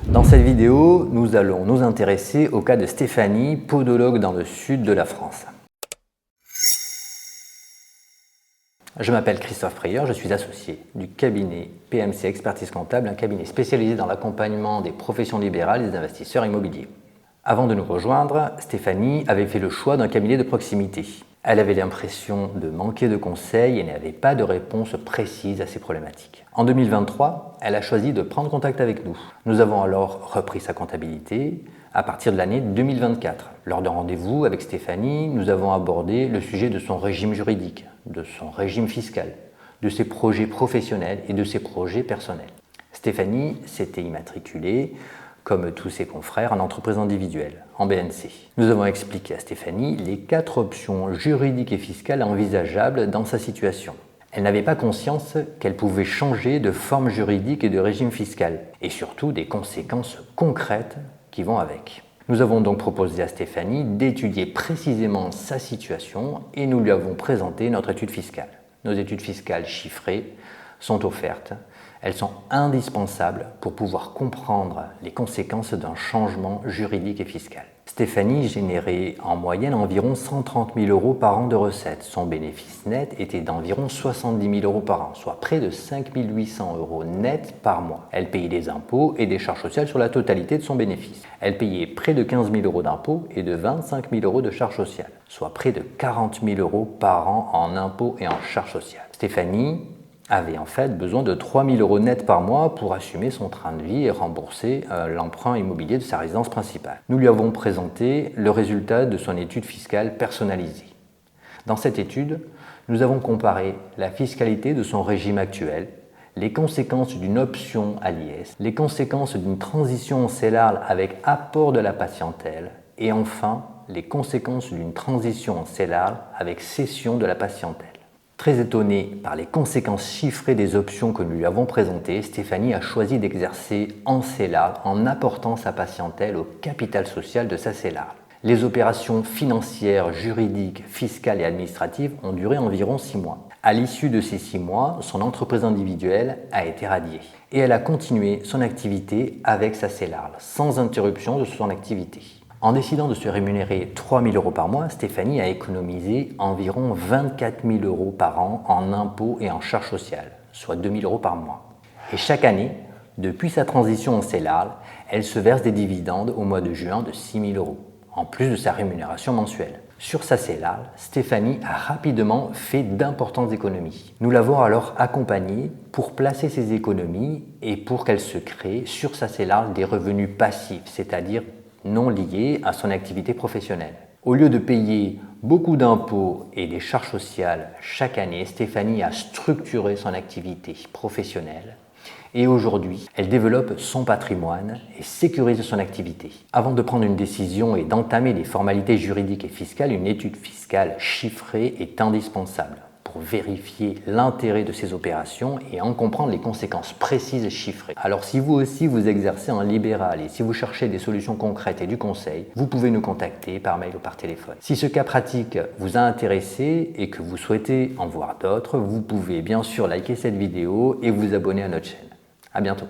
Dans cette vidéo, nous allons nous intéresser au cas de Stéphanie, podologue dans le sud de la France. Je m'appelle Christophe Prieur, je suis associé du cabinet PMC Expertise Comptable, un cabinet spécialisé dans l'accompagnement des professions libérales et des investisseurs immobiliers. Avant de nous rejoindre, Stéphanie avait fait le choix d'un cabinet de proximité. Elle avait l'impression de manquer de conseils et n'avait pas de réponse précise à ses problématiques. En 2023, elle a choisi de prendre contact avec nous. Nous avons alors repris sa comptabilité à partir de l'année 2024. Lors d'un rendez-vous avec Stéphanie, nous avons abordé le sujet de son régime juridique, de son régime fiscal, de ses projets professionnels et de ses projets personnels. Stéphanie s'était immatriculée, comme tous ses confrères, en entreprise individuelle, en BNC. Nous avons expliqué à Stéphanie les 4 options juridiques et fiscales envisageables dans sa situation. Elle n'avait pas conscience qu'elle pouvait changer de forme juridique et de régime fiscal, et surtout des conséquences concrètes qui vont avec. Nous avons donc proposé à Stéphanie d'étudier précisément sa situation et nous lui avons présenté notre étude fiscale. Nos études fiscales chiffrées sont offertes. Elles sont indispensables pour pouvoir comprendre les conséquences d'un changement juridique et fiscal. Stéphanie générait en moyenne environ 130 000 € par an de recettes. Son bénéfice net était d'environ 70 000 € par an, soit près de 5 800 € net par mois. Elle payait des impôts et des charges sociales sur la totalité de son bénéfice. Elle payait près de 15 000 € d'impôts et de 25 000 € de charges sociales, soit près de 40 000 € par an en impôts et en charges sociales. Stéphanie avait en fait besoin de 3 000 € net par mois pour assumer son train de vie et rembourser l'emprunt immobilier de sa résidence principale. Nous lui avons présenté le résultat de son étude fiscale personnalisée. Dans cette étude, nous avons comparé la fiscalité de son régime actuel, les conséquences d'une option à l'IS, les conséquences d'une transition en CELARL avec apport de la patientèle et enfin les conséquences d'une transition en CELARL avec cession de la patientèle. Très étonnée par les conséquences chiffrées des options que nous lui avons présentées, Stéphanie a choisi d'exercer en CELARL en apportant sa patientèle au capital social de sa CELARL. Les opérations financières, juridiques, fiscales et administratives ont duré environ 6 mois. À l'issue de ces 6 mois, son entreprise individuelle a été radiée et elle a continué son activité avec sa CELARL, sans interruption de son activité. En décidant de se rémunérer 3 000 € par mois, Stéphanie a économisé environ 24 000 € par an en impôts et en charges sociales, soit 2 000 € par mois. Et chaque année, depuis sa transition en CELARL, elle se verse des dividendes au mois de juin de 6 000 €, en plus de sa rémunération mensuelle. Sur sa CELARL, Stéphanie a rapidement fait d'importantes économies. Nous l'avons alors accompagnée pour placer ses économies et pour qu'elle se crée sur sa CELARL des revenus passifs, c'est-à-dire non liés à son activité professionnelle. Au lieu de payer beaucoup d'impôts et des charges sociales chaque année, Stéphanie a structuré son activité professionnelle et aujourd'hui, elle développe son patrimoine et sécurise son activité. Avant de prendre une décision et d'entamer des formalités juridiques et fiscales, une étude fiscale chiffrée est indispensable pour vérifier l'intérêt de ces opérations et en comprendre les conséquences précises et chiffrées. Alors si vous aussi vous exercez en libéral et si vous cherchez des solutions concrètes et du conseil, vous pouvez nous contacter par mail ou par téléphone. Si ce cas pratique vous a intéressé et que vous souhaitez en voir d'autres, vous pouvez bien sûr liker cette vidéo et vous abonner à notre chaîne. À bientôt.